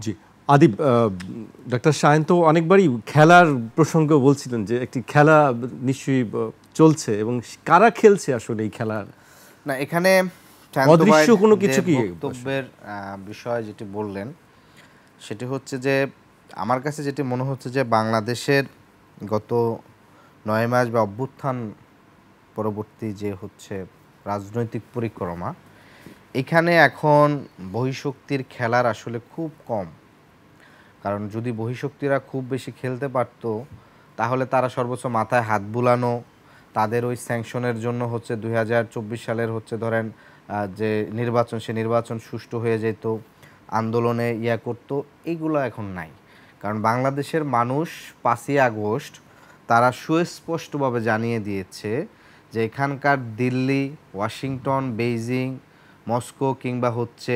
জি Adib, doctor Shahin তো অনেকবারই খেলার প্রসঙ্গ বলছিলেন যে একটি খেলা নিশ্চয়ই চলছে এবং কারা খেলছে আসলে এই খেলার না এখানে অদৃশ্য কোনো কিছু কি বক্তব্যের বিষয় যেটি বললেন সেটি হচ্ছে যে আমার কাছে যেটি মনে হচ্ছে যে বাংলাদেশের গত 9 মাস বা অভ্যুত্থান পরবর্তী যে হচ্ছে রাজনৈতিক পরিক্রমা, এখানে এখন বহিঃশক্তির খেলার আসলে খুব কম। কারণ যদি বহিঃশক্তিরা খুব বেশি খেলতে পারত তাহলে তারা সর্বোচ্চ মাথায় হাত বুলানো, তাদের ওই স্যাংশনের জন্য হচ্ছে 2024 সালের হচ্ছে ধরেন যে নির্বাচন, সে নির্বাচন সুষ্ঠু হয়ে যেত, আন্দোলনে করতো, এইগুলো এখন নাই। কারণ বাংলাদেশের মানুষ 5ই আগস্ট তারা সুস্পষ্টভাবে জানিয়ে দিয়েছে যে এখানকার দিল্লি, ওয়াশিংটন, বেইজিং, মস্কো কিংবা হচ্ছে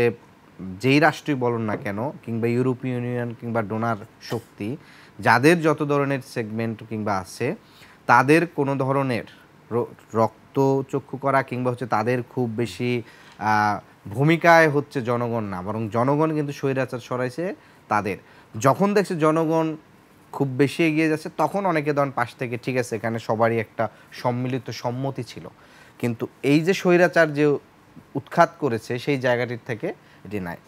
যেই রাষ্ট্রই বলুন না কেন, কিংবা ইউরোপীয় ইউনিয়ন কিংবা ডোনার শক্তি, যাদের যত ধরনের সেগমেন্ট কিংবা আছে, তাদের কোনো ধরনের রক্তচক্ষু করা কিংবা হচ্ছে তাদের খুব বেশি ভূমিকায় হচ্ছে জনগণ না, বরং জনগণ কিন্তু স্বৈরাচার সরাইছে তাদের। যখন দেখছে জনগণ খুব বেশি এগিয়ে যাচ্ছে তখন অনেকে ধরেন পাশ থেকে ঠিক আছে এখানে সবারই একটা সম্মিলিত সম্মতি ছিল, কিন্তু এই যে স্বৈরাচার যে উৎখাত করেছে সেই জায়গাটির থেকে এটি নাই।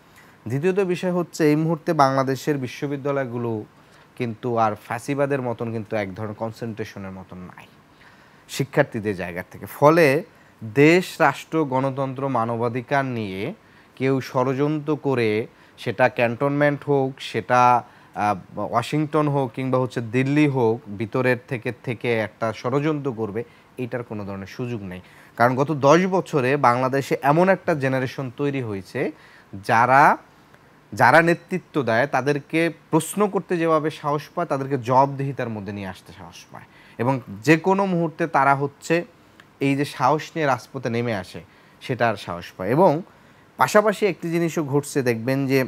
দ্বিতীয়ত বিষয় হচ্ছে এই মুহূর্তে বাংলাদেশের বিশ্ববিদ্যালয়গুলো কিন্তু আর ফ্যাসিবাদের মতন কিন্তু এক ধরনের কনসেন্ট্রেশনের মতন নাই শিক্ষার্থীদের জায়গা থেকে। ফলে দেশ, রাষ্ট্র, গণতন্ত্র, মানবাধিকার নিয়ে কেউ ষড়যন্ত্র করে, সেটা ক্যান্টনমেন্ট হোক, সেটা ওয়াশিংটন হোক কিংবা হচ্ছে দিল্লি হোক, ভিতরের থেকে একটা ষড়যন্ত্র করবে, এইটার কোনো ধরনের সুযোগ নেই। কারণ গত 10 বছরে বাংলাদেশে এমন একটা জেনারেশন তৈরি হয়েছে যারা নেতৃত্ব দেয় তাদেরকে প্রশ্ন করতে যেভাবে সাহস পায়, তাদেরকে জবাবদিহিতার মধ্যে নিয়ে আসতে সাহস পায়, এবং যে কোনো মুহূর্তে তারা হচ্ছে এই যে সাহস নিয়ে রাজপথে নেমে আসে সেটার সাহস পায়। এবং পাশাপাশি একটি জিনিসও ঘটছে, দেখবেন যে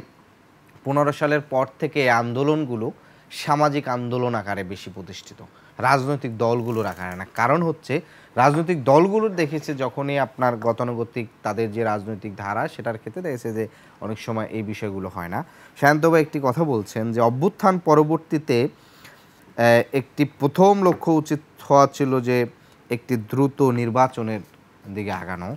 15 সালের পর থেকে এই আন্দোলনগুলো সামাজিক আন্দোলন আকারে বেশি প্রতিষ্ঠিত, রাজনৈতিক দলগুলোর আকারে না। কারণ হচ্ছে রাজনৈতিক দলগুলোর দেখেছে যখনই আপনার গতানুগতিক তাদের যে রাজনৈতিক ধারা, সেটার ক্ষেত্রে দেখেছে যে অনেক সময় এই বিষয়গুলো হয় না। শান্তবা একটি কথা বলছেন যে অভ্যুত্থান পরবর্তীতে একটি প্রথম লক্ষ্য উচিত হওয়া ছিল যে একটি দ্রুত নির্বাচনের দিকে আগানো।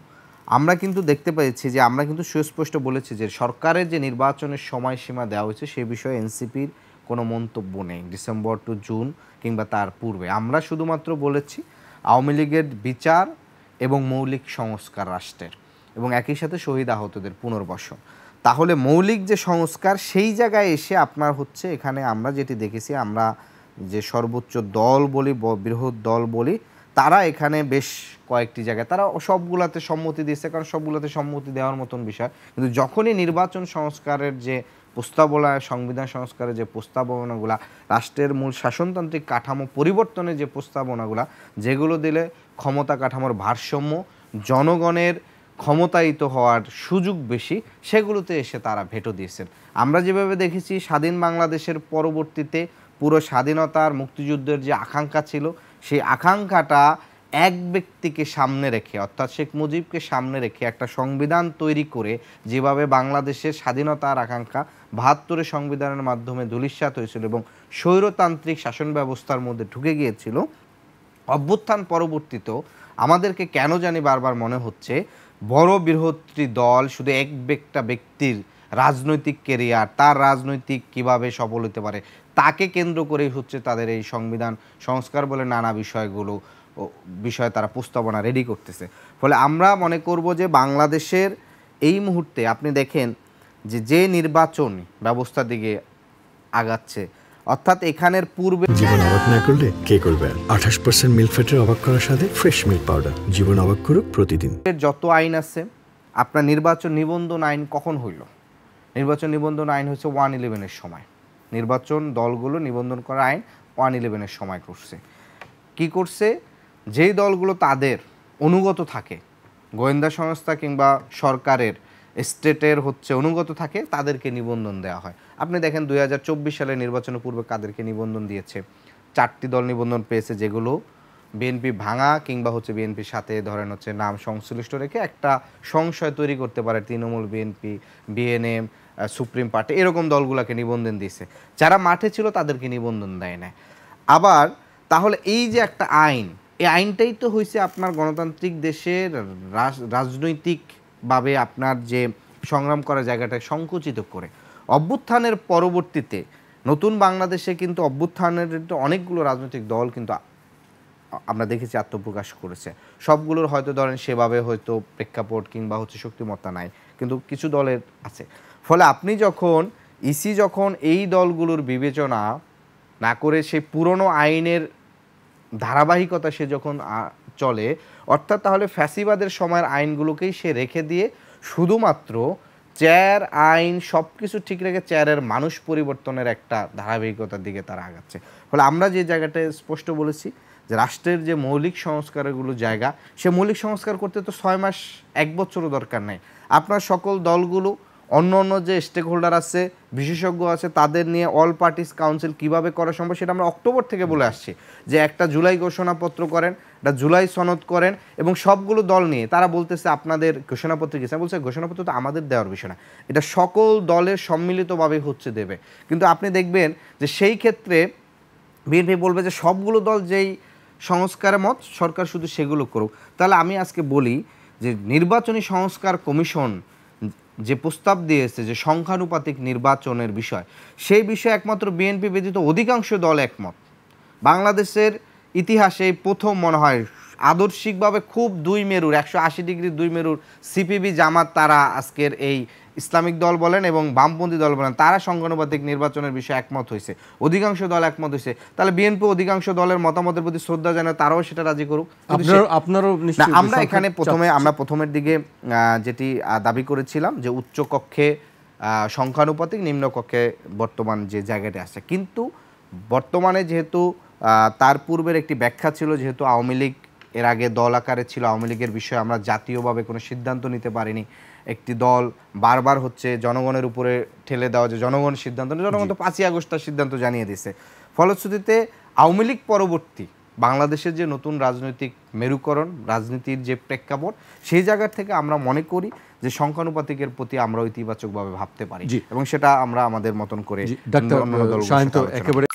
আমরা কিন্তু দেখতে পেয়েছি যে আমরা কিন্তু সুস্পষ্ট বলেছি যে সরকারের যে নির্বাচনের সময়সীমা দেওয়া হয়েছে সে বিষয়ে এনসিপির কোনো মন্তব্য নেই, ডিসেম্বর টু জুন কিংবা তার পূর্বে। আমরা শুধুমাত্র বলেছি আওয়ামী লীগের বিচার এবং মৌলিক সংস্কার রাষ্ট্রের, এবং একই সাথে শহীদ আহতদের পুনর্বাসন। তাহলে মৌলিক যে সংস্কার সেই জায়গায় এসে আপনার হচ্ছে এখানে আমরা যেটি দেখেছি, আমরা যে সর্বোচ্চ দল বলি, বৃহৎ দল বলি, তারা এখানে বেশ কয়েকটি জায়গায় তারা সবগুলাতে সম্মতি দিয়েছে, কারণ সবগুলাতে সম্মতি দেওয়ার মতন বিষয়। কিন্তু যখনই নির্বাচন সংস্কারের যে প্রস্তাবনা, সংবিধান সংস্কারের যে প্রস্তাবনাগুলা, রাষ্ট্রের মূল শাসনতান্ত্রিক কাঠামো পরিবর্তনের যে প্রস্তাবনাগুলা, যেগুলো দিলে ক্ষমতা কাঠামোর ভারসাম্য, জনগণের ক্ষমতায়িত হওয়ার সুযোগ বেশি, সেগুলোতে এসে তারা ভেটো দিয়েছেন। আমরা যেভাবে দেখেছি স্বাধীন বাংলাদেশের পরবর্তীতে পুরো স্বাধীনতার মুক্তিযুদ্ধের যে আকাঙ্ক্ষা ছিল, সেই আকাঙ্ক্ষাটা এক ব্যক্তিকে সামনে রেখে, অর্থাৎ শেখ মুজিবকে সামনে রেখে একটা সংবিধান তৈরি করে যেভাবে বাংলাদেশের স্বাধীনতার আকাঙ্ক্ষা 72-এর সংবিধানের মাধ্যমে ধূলিসাৎ হয়েছিল এবং স্বৈরতান্ত্রিক শাসন ব্যবস্থার মধ্যে ঢুকে গিয়েছিল, অভ্যুত্থান পরবর্তীতেও আমাদেরকে কেন জানি বারবার মনে হচ্ছে বড় বৃহত্তর দল শুধু একটা ব্যক্তির রাজনৈতিক কেরিয়ার, তার রাজনৈতিক কিভাবে সফল হতে পারে, তাকে কেন্দ্র করেই হচ্ছে তাদের এই সংবিধান সংস্কার বলে নানা বিষয়ে তারা প্রস্তাবনা রেডি করতেছে। ফলে আমরা মনে করব যে বাংলাদেশের এই মুহূর্তে আপনি দেখেন যে নির্বাচন ব্যবস্থার দিকে আগাচ্ছে, অর্থাৎ এখানের পূর্বে জীবন অবাক না করলে কে করবে? 28% মিল্ক ফ্যাটের অবাক করার সাথে ফ্রেশ মিল্ক পাউডার, জীবন অবাক করুক প্রতিদিন। যত আইন আছে, আপনার নির্বাচন নিবন্ধন আইন কখন হইল? নির্বাচন নিবন্ধন আইন হচ্ছে 111-এর সময়। নির্বাচন দলগুলো নিবন্ধন করা আইন 111-এর সময় করছে। কি করছে? যেই দলগুলো তাদের অনুগত থাকে, গোয়েন্দা সংস্থা কিংবা সরকারের স্টেটের হচ্ছে অনুগত থাকে, তাদেরকে নিবন্ধন দেওয়া হয়। আপনি দেখেন 2024 সালের নির্বাচনের পূর্বে কাদেরকে নিবন্ধন দিয়েছে? 4টি দল নিবন্ধন পেয়েছে, যেগুলো বিএনপি ভাঙা কিংবা হচ্ছে বিএনপির সাথে ধরেন হচ্ছে নাম সংশ্লিষ্ট রেখে একটা সংশয় তৈরি করতে পারে, Trinamool, BNP, BNM, supreme party এরকম দলগুলোকে নিবন্ধন দিয়েছে, যারা মাঠে ছিল তাদেরকে নিবন্ধন দেয় না। আবার তাহলে এই যে একটা আইন, এই আইনটাই তো হয়েছে আপনার গণতান্ত্রিক দেশের রাজনৈতিকভাবে আপনার যে সংগ্রাম করার জায়গাটাকে সংকুচিত করে। অভ্যুত্থানের পরবর্তীতে নতুন বাংলাদেশে কিন্তু অভ্যুত্থানের অনেকগুলো রাজনৈতিক দল কিন্তু আমরা দেখেছি আত্মপ্রকাশ করেছে। সবগুলোর হয়তো ধরেন সেভাবে হয়তো প্রেক্ষাপট কিংবা হচ্ছে শক্তিমত্তা নাই, কিন্তু কিছু দলের আছে। ফলে আপনি যখন ইসি যখন এই দলগুলোর বিবেচনা না করে সেই পুরনো আইনের ধারাবাহিকতা সে যখন চলে, অর্থাৎ তাহলে ফ্যাসিবাদের সময়ের আইনগুলোকেই সে রেখে দিয়ে শুধুমাত্র চেয়ার আইন সব কিছু ঠিক রেখে চেয়ারের মানুষ পরিবর্তনের একটা ধারাবাহিকতার দিকে তারা আগাচ্ছে। ফলে আমরা যে জায়গাটায় স্পষ্ট বলেছি যে রাষ্ট্রের যে মৌলিক সংস্কারগুলো জায়গা, সে মৌলিক সংস্কার করতে তো 6 মাস 1 বছরও দরকার নেই। আপনার সকল দলগুলো অন্য অন্য যে স্টেক হোল্ডার আছে, বিশেষজ্ঞ আছে, তাদের নিয়ে অল পার্টিস কাউন্সিল কিভাবে করা সম্ভব সেটা আমরা অক্টোবর থেকে বলে আসছি যে একটা জুলাই ঘোষণাপত্র করেন, একটা জুলাই সনদ করেন, এবং সবগুলো দল নিয়ে তারা বলতেছে আপনাদের ঘোষণাপত্র কি, বলছে ঘোষণাপত্র তো আমাদের দেওয়ার বিষয় না, এটা সকল দলের সম্মিলিতভাবে হচ্ছে দেবে। কিন্তু আপনি দেখবেন যে সেই ক্ষেত্রে বিএনপি বলবে যে সবগুলো দল যেই সংস্কারের মত সরকার শুধু সেগুলো করুক। তাহলে আমি আজকে বলি যে নির্বাচনী সংস্কার কমিশন যে প্রস্তাব দিয়েছে যে সংখ্যানুপাতিক নির্বাচনের বিষয়, সেই বিষয়ে একমাত্র বিএনপি ব্যতীত অধিকাংশ দল একমত। বাংলাদেশের ইতিহাসে প্রথম মনে হয় আদর্শিকভাবে খুব 2 মেরুর 180 ডিগ্রি 2 মেরুর সিপিবি জামাত, তারা আজকের এই ইসলামিক দল বলেন এবং বামপন্থী দল বলেন, তারা সংখ্যানুপাতিক নির্বাচনের বিষয়ে একমত হয়েছে, অধিকাংশ দল একমত হয়েছে। তাহলে বিএনপি অধিকাংশ দলের মতামতের প্রতি শ্রদ্ধা জানায়, তারাও সেটা রাজি করুক। আপনারও আমরা এখানে প্রথমের দিকে যেটি দাবি করেছিলাম যে উচ্চ কক্ষে সংখ্যানুপাতিক, নিম্ন কক্ষে বর্তমান যে জায়গাটি আছে, কিন্তু বর্তমানে যেহেতু তার পূর্বের একটি ব্যাখ্যা ছিল, যেহেতু আওয়ামী লীগ এর আগে দল আকারে ছিল, আওয়ামী লীগের বিষয়ে আমরা জাতীয়ভাবে কোনো সিদ্ধান্ত নিতে পারিনি, একটি দল বারবার হচ্ছে জনগণের উপরে ঠেলে দেওয়া যে জনগণ সিদ্ধান্ত, জনগণ তো 5ই আগস্ট তার সিদ্ধান্ত জানিয়ে দিয়েছে। ফলশ্রুতিতে আওয়ামী লীগ পরবর্তী বাংলাদেশের যে নতুন রাজনৈতিক মেরুকরণ, রাজনীতির যে প্রেক্ষাপট, সেই জায়গা থেকে আমরা মনে করি যে সংখ্যানুপাতিকের প্রতি আমরা ইতিবাচকভাবে ভাবতে পারি, এবং সেটা আমরা আমাদের মতন করে ডাক্তার শান্ত একেবারে